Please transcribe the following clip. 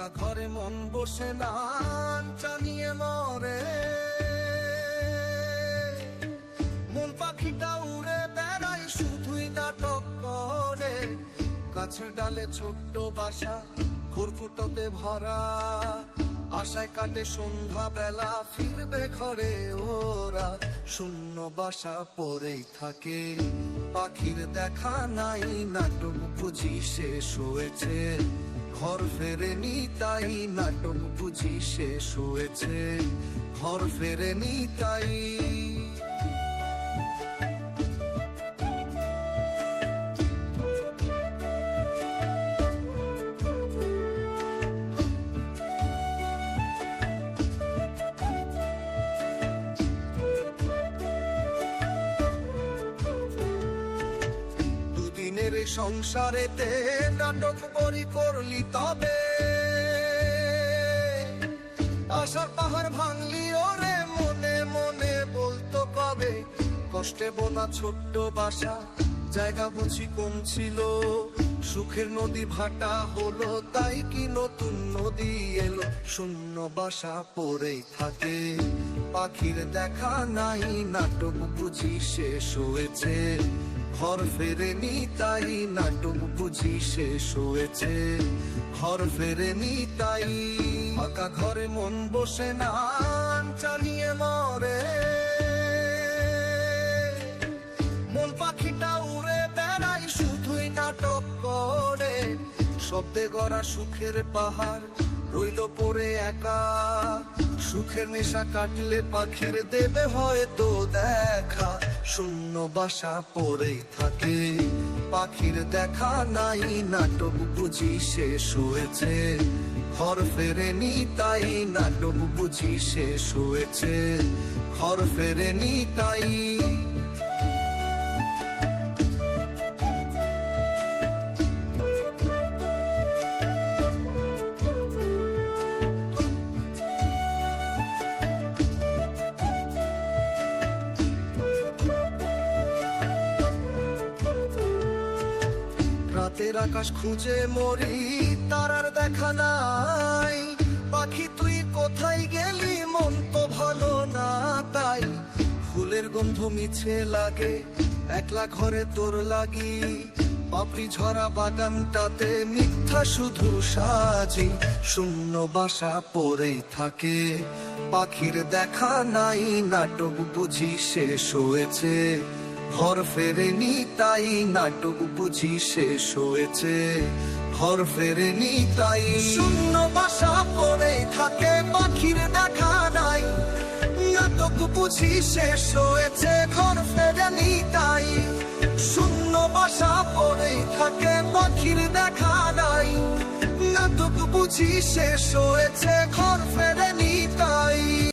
ফাঁকা ঘরে মন বসে না, জানিয়ে মরে মন পাখিটা উড়ে বেড়ায়, শুধুই নাটক করে। গাছের ডালে ছোট্ট বাসা, খুরফুটোতে ভরা, আশায় কাটে সন্ধ্যা বেলা, ফিরবে ঘরে ওরা। শূন্য বাসা পড়েই থাকে, পাখির দেখা নাই, নাটক বুঝি শেষ হয়েছে। ঘর ফেরেনি তাই, নাটক বুঝি শেষ হয়েছে। ঘর ফেরেনি তাই। দুদিনের সংসারেতে নাটক বড়ি করলি তবে, আশার পাহাড় ভাঙলি ওরে, মনে মনে বলতো কবে। কষ্টে বোনা ছোট্ট বাসা, জায়গা বুঝি কম ছিল, সুখের নদী ভাটা হলো, তাই কি নতুন নদী এলো। শূন্য বাসা পড়েই থাকে, পাখির দেখা নাই, নাটক বুঝি শেষ হয়েছে। ঘর ফেরেনি তাই, নাটক বুঝি শেষ হয়েছে। ঘর ফেরেনি তাই। ফাঁকা ঘরে মন বসে না, জানিয়ে মরে মন পাখিটা উড়ে বেড়ায়, শুধুই নাটক করে। শব্দে গড়া সুখের পাহাড় রইল পড়ে একা, সুখের নেশা কাটলে পাখির দেবে হয়তো দেখা। শূন্য বাসা পড়েই থাকে, পাখির দেখা নাই, নাটক বুঝি শেষ হয়েছে। ঘর ফেরেনি তাই, নাটক বুঝি শেষ হয়েছে। ঘর ফেরেনি তাই। রাতের আকাশ খুঁজে মরি, তারার দেখা নাই। পাখি তুই কোথায় গেলি, মন তো ভালো না তাই। ফুলের গন্ধ মিছে লাগে, একলা ঘরে তোর লাগি। পাপড়ি ঝরা বাগানটাতে মিথ্যা শুধু সাজি। শূন্য বাসা পড়েই থাকে, পাখির দেখা নাই, নাটক বুঝি শেষ হয়েছে। ঘর ফেরেনি তাই, নাটক বুঝি শেষ হয়েছে। ঘর ফেরেনি তাই। শূন্য বাসা পড়ে থাকে, পাখির দেখা নাই, নাটক বুঝি শেষ হয়েছে। ঘর ফেরেনি তাই। শূন্য বাসা পড়ে থাকে, পাখির দেখা নাই, নাটক বুঝি শেষ হয়েছে। ঘর ফেরেনি তাই।